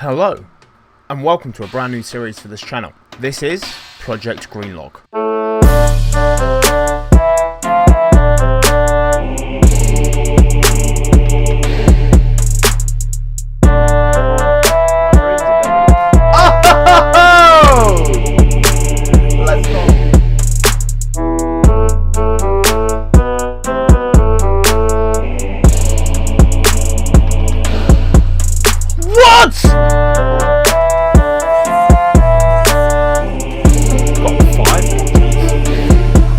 Hello, and welcome to a brand new series for this channel. This is Project Greenlog. Let's go. What?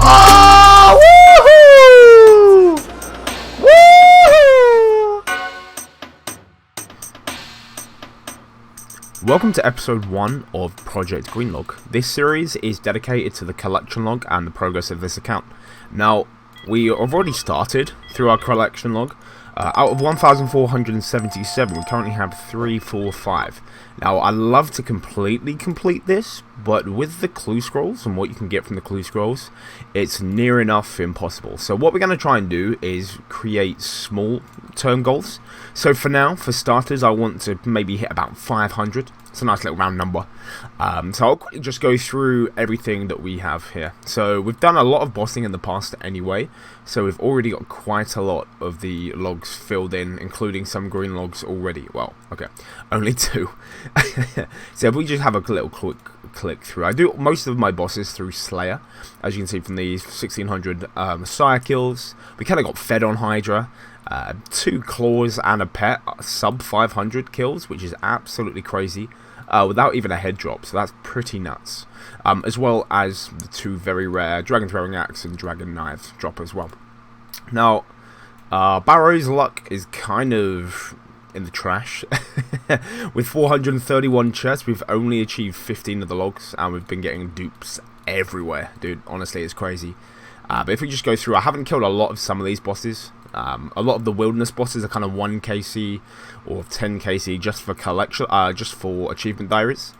Oh, woohoo! Woohoo! Welcome to episode 1 of Project Greenlog. This series is dedicated to the collection log and the progress of this account. Now, we have already started through our collection log. Out of 1,477, we currently have 345. Now, I'd love to completely complete this, but with the clue scrolls and what you can get from the clue scrolls, it's near enough impossible. So what we're going to try and do is create small term goals. So for now, for starters, I want to maybe hit about 500. It's a nice little round number. So I'll quickly just go through everything that we have here. So we've done a lot of bossing in the past anyway, so we've already got quite a lot of the logs filled in, including some green logs already. Well, okay, only 2. So if we just have a little quick click through. I do most of my bosses through Slayer, as you can see from these 1600 Messiah kills. We kind of got fed on Hydra. 2 claws and a pet, sub 500 kills, which is absolutely crazy, without even a head drop, so that's pretty nuts. As well as the 2 very rare Dragon Throwing Axe and Dragon Knives drop as well. Now, Barrow's luck is kind of in the trash. With 431 chests, we've only achieved 15 of the logs, and we've been getting dupes everywhere, dude. Honestly, it's crazy. But if we just go through, I haven't killed a lot of some of these bosses. A lot of the wilderness bosses are kind of 1 KC or 10 KC just for collection, just for achievement diaries.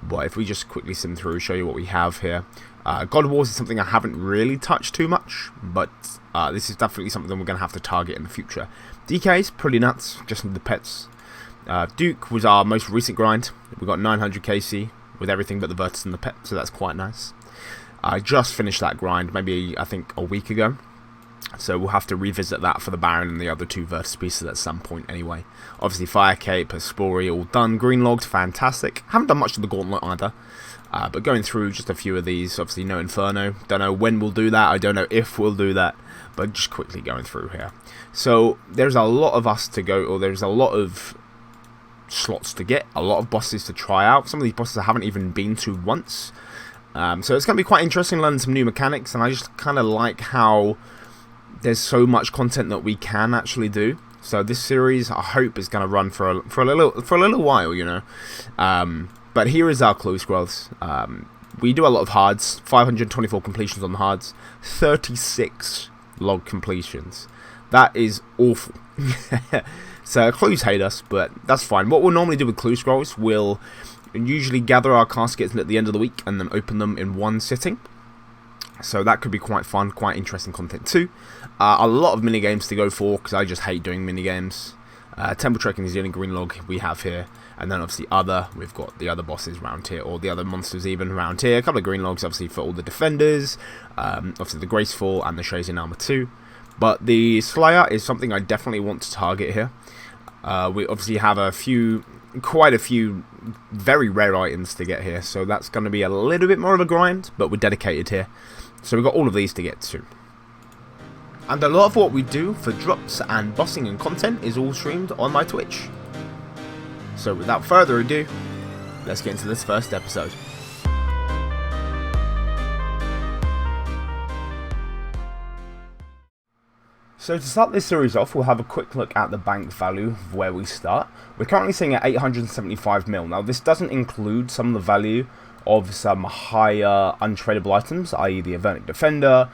But if we just quickly sim through, show you what we have here. God Wars is something I haven't really touched too much, but this is definitely something we're going to have to target in the future. DK is pretty nuts, just the pets. Duke was our most recent grind. We got 900 KC with everything but the Vertus and the pet, so that's quite nice. I just finished that grind, maybe I think a week ago. So we'll have to revisit that for the Baron and the other 2 Vertus pieces at some point anyway. Obviously Fire Cape, Spory, all done. Green logged, fantastic. Haven't done much of the Gauntlet either. But going through just a few of these, obviously no Inferno. Don't know when we'll do that, I don't know if we'll do that. But just quickly going through here. So there's a lot of us to go, or there's a lot of slots to get. A lot of bosses to try out. Some of these bosses I haven't even been to once. So it's going to be quite interesting learning some new mechanics. And I just kind of like how there's so much content that we can actually do. So this series, I hope, is going to run for a little while, you know. But here is our clue scrolls. We do a lot of hards. 524 completions on the hards. 36 log completions. That is awful. So clues hate us, but that's fine. What we'll normally do with clue scrolls, we'll usually gather our caskets at the end of the week and then open them in one sitting. So that could be quite fun, quite interesting content too. A lot of minigames to go for, because I just hate doing minigames. Temple Trekking is the only green log we have here. And then obviously we've got the other bosses around here, or the other monsters even around here. A couple of green logs obviously for all the defenders. Obviously the Graceful and the Shazin Armor too. But the Slayer is something I definitely want to target here. We obviously have quite a few very rare items to get here. So that's going to be a little bit more of a grind, but we're dedicated here. So we've got all of these to get to. And a lot of what we do for drops and bossing and content is all streamed on my Twitch. So without further ado, let's get into this first episode. So to start this series off, we'll have a quick look at the bank value of where we start. We're currently sitting at 875 mil. Now this doesn't include some of the value of some higher untradeable items, i.e. the Avernic Defender,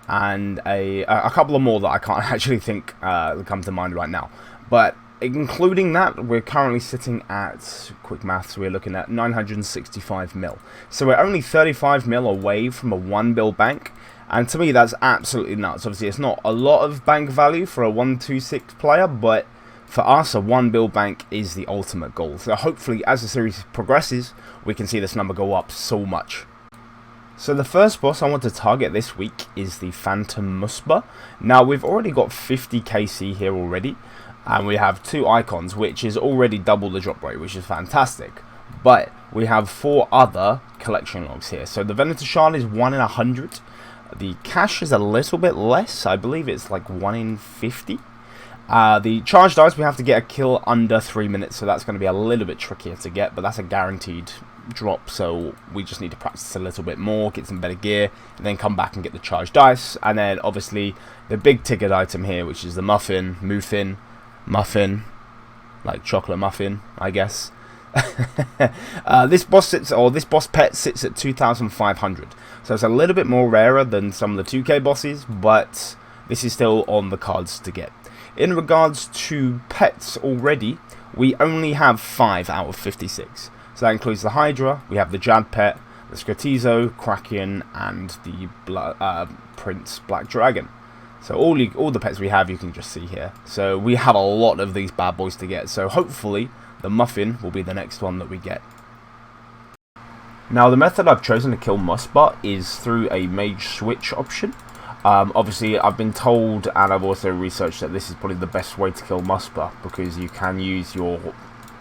and a couple of more that I can't actually think come to mind right now. But including that, we're currently sitting at, quick maths, we're looking at 965 mil. So we're only 35 mil away from a 1 bill bank, and to me that's absolutely nuts. Obviously it's not a lot of bank value for a 126 player, but For us, a 1 build bank is the ultimate goal. So hopefully, as the series progresses, we can see this number go up so much. So the first boss I want to target this week is the Phantom Muspa. Now, we've already got 50 KC here already, and we have 2 icons, which is already double the drop rate, which is fantastic. But we have 4 other collection logs here. So the Venator Shard is 1 in 100. The cash is a little bit less. I believe it's like 1 in 50. The charge dice, we have to get a kill under 3 minutes, so that's going to be a little bit trickier to get, but that's a guaranteed drop, so we just need to practice a little bit more, get some better gear, and then come back and get the charge dice. And then obviously the big ticket item here, which is the muffin, like chocolate muffin, I guess. This boss pet sits at 2,500, so it's a little bit more rarer than some of the 2K bosses, but this is still on the cards to get. In regards to pets already, we only have 5 out of 56. So that includes the Hydra, we have the Jad pet, the Scotizo, Kraken, and the Prince Black Dragon. So all the pets we have, you can just see here. So we have a lot of these bad boys to get. So hopefully the Muffin will be the next one that we get. Now the method I've chosen to kill Muspa is through a mage switch option. Obviously, I've been told, and I've also researched, that this is probably the best way to kill Muspa, because you can use your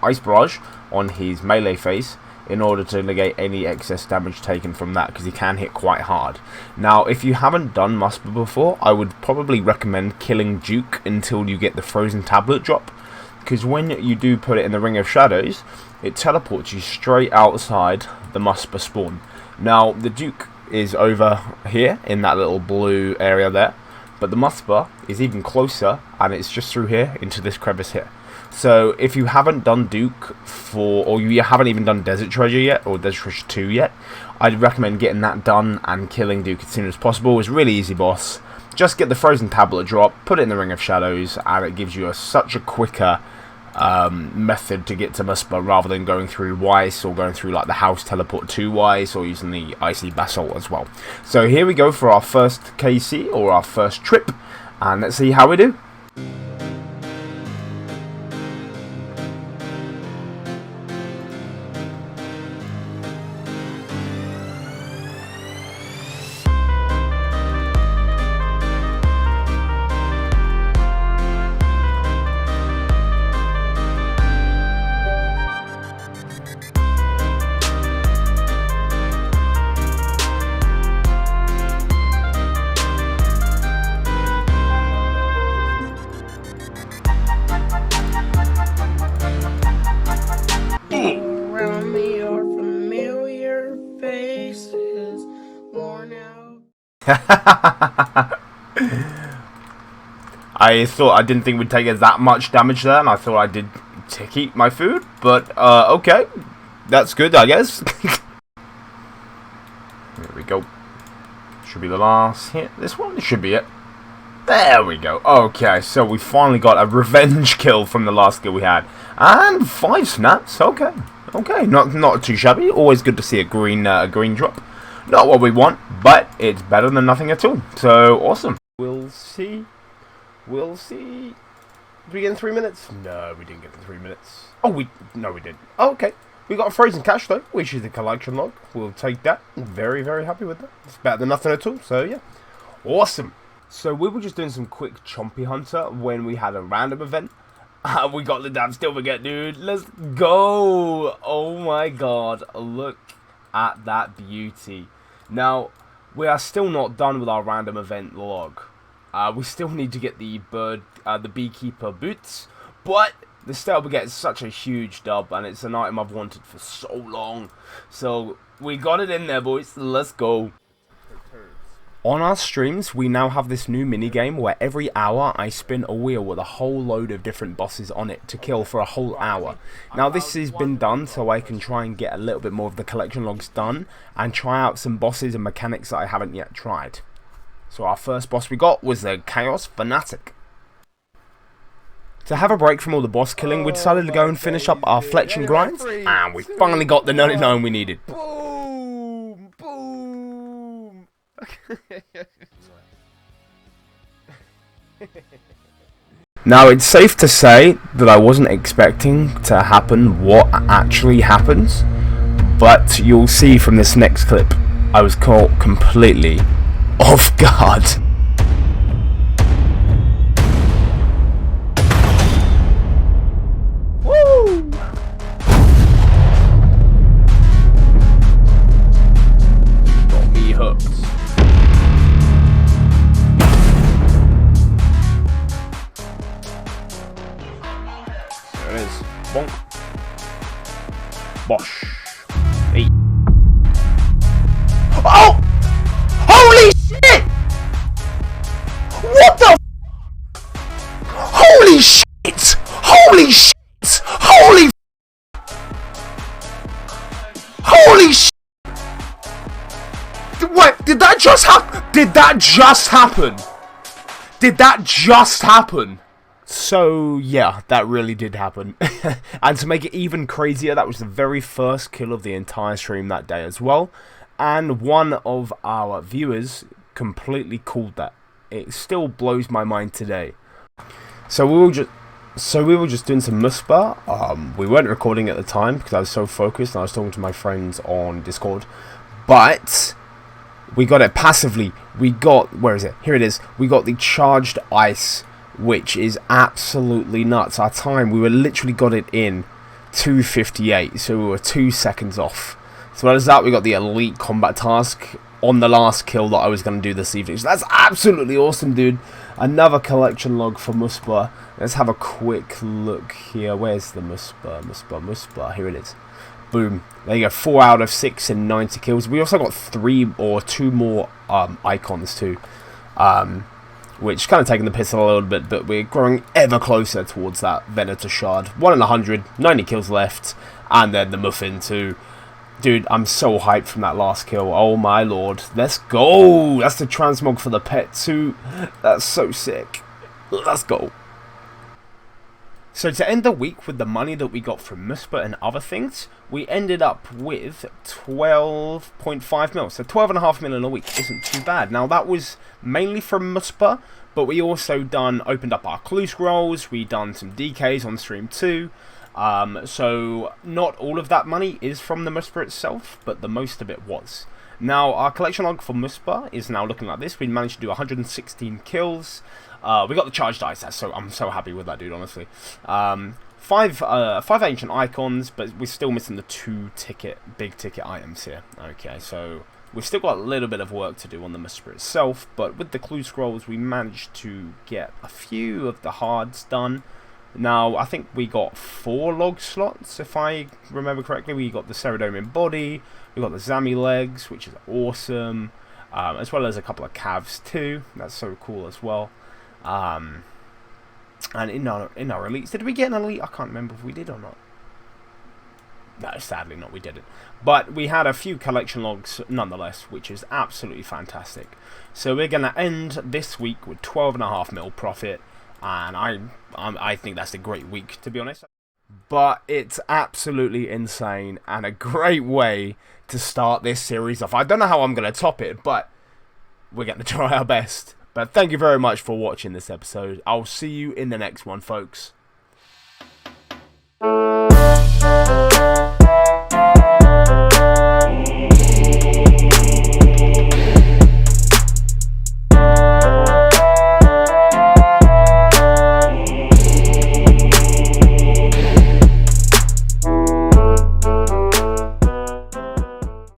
Ice Barrage on his melee face in order to negate any excess damage taken from that, because he can hit quite hard. Now, if you haven't done Muspa before, I would probably recommend killing Duke until you get the Frozen Tablet drop, because when you do put it in the Ring of Shadows, it teleports you straight outside the Muspa spawn. Now, the Duke is over here in that little blue area there, but the Muspa is even closer, and it's just through here into this crevice here. So if you haven't done Duke or you haven't even done Desert Treasure yet, or Desert Treasure 2 yet, I'd recommend getting that done and killing Duke as soon as possible. It's a really easy boss. Just get the Frozen Tablet drop, put it in the Ring of Shadows, and it gives you such a quicker method to get to Muspa, rather than going through Weiss or going through like the house teleport to Weiss, or using the Icy Basalt as well. So here we go for our first KC, or our first trip, and let's see how we do. Around me are familiar faces, worn out. I didn't think we'd take that much damage there, and I thought I did keep my food, but okay, that's good, I guess. Here we go. Should be the last hit. This one should be it. There we go. Okay, so we finally got a revenge kill from the last kill we had, and 5 snaps. Okay, not too shabby. Always good to see a green drop. Not what we want, but it's better than nothing at all. So awesome. We'll see. Did we get in 3 minutes? No, we didn't get in 3 minutes. No, we didn't. Oh, okay. We got a frozen cash though, which is the collection log. We'll take that. Very, very happy with that. It's better than nothing at all. So yeah, awesome. So we were just doing some quick Chompy Hunter when we had a random event. We got the damn Silvergate, dude. Let's go. Oh my god, look at that beauty. Now, we are still not done with our random event log. We still need to get the beekeeper boots, but the Silvergate is such a huge dub, and it's an item I've wanted for so long. So we got it in there, boys. Let's go. On our streams, we now have this new minigame where every hour I spin a wheel with a whole load of different bosses on it to kill for a whole hour. Now this has been done so I can try and get a little bit more of the collection logs done and try out some bosses and mechanics that I haven't yet tried. So our first boss we got was the Chaos Fanatic. To have a break from all the boss killing, we decided to go and finish up our fletching grinds, and we finally got the 99 we needed. Boom! Boom! Now, it's safe to say that I wasn't expecting to happen what actually happens, but you'll see from this next clip, I was caught completely off guard. Woo! Got me hooked. There it is. Bonk. Bosh. Hey. Oh! Holy shit! What the Holy shit! Holy shit! Holy shit! What? Did that just happen? Did that just happen? Did that just happen? So, yeah, that really did happen. And to make it even crazier, that was the very first kill of the entire stream that day as well. And one of our viewers completely called that. It still blows my mind today. So we were just doing some muspa. We weren't recording at the time because I was so focused and I was talking to my friends on Discord. But we got it passively. We got, where is it? Here it is. We got the charged ice, which is absolutely nuts. Our time, we were literally got it in 2:58, so we were 2 seconds off. So as that, we got the elite combat task on the last kill that I was going to do this evening. So that's absolutely awesome, dude. Another collection log for muspa. Let's have a quick look here. Where's the muspa? Here it is. Boom. There you go. 4 out of 6 in 90 kills. We also got 2 more icons too. Which kind of taking the piss a little bit, but we're growing ever closer towards that Venator Shard. 1 in 100, 90 kills left, and then the Muffin too. Dude, I'm so hyped from that last kill. Oh my lord. Let's go! That's the transmog for the pet too. That's so sick. Let's go. So to end the week with the money that we got from Muspa and other things, we ended up with 12.5 mil. So 12.5 million a week isn't too bad. Now that was mainly from Muspa, but we also opened up our clue scrolls, we done some DKs on stream too. So not all of that money is from the Muspa itself, but the most of it was. Now our collection log for Muspa is now looking like this. We managed to do 116 kills. We got the charged ice, so I'm so happy with that, dude, honestly. 5 ancient icons, but we're still missing the 2 big ticket items here. Okay, so we've still got a little bit of work to do on the Muspa itself, but with the clue scrolls, we managed to get a few of the hards done. Now, I think we got 4 log slots, if I remember correctly. We got the Ceradomian body, we got the Zami legs, which is awesome, as well as a couple of calves too. That's so cool as well. And in our elites, did we get an elite? I can't remember if we did or not. No, sadly not, we didn't. But we had a few collection logs nonetheless, which is absolutely fantastic. So we're going to end this week with 12.5 mil profit, and I think that's a great week, to be honest. But it's absolutely insane and a great way to start this series off. I don't know how I'm going to top it, but we're going to try our best. But thank you very much for watching this episode. I'll see you in the next one, folks.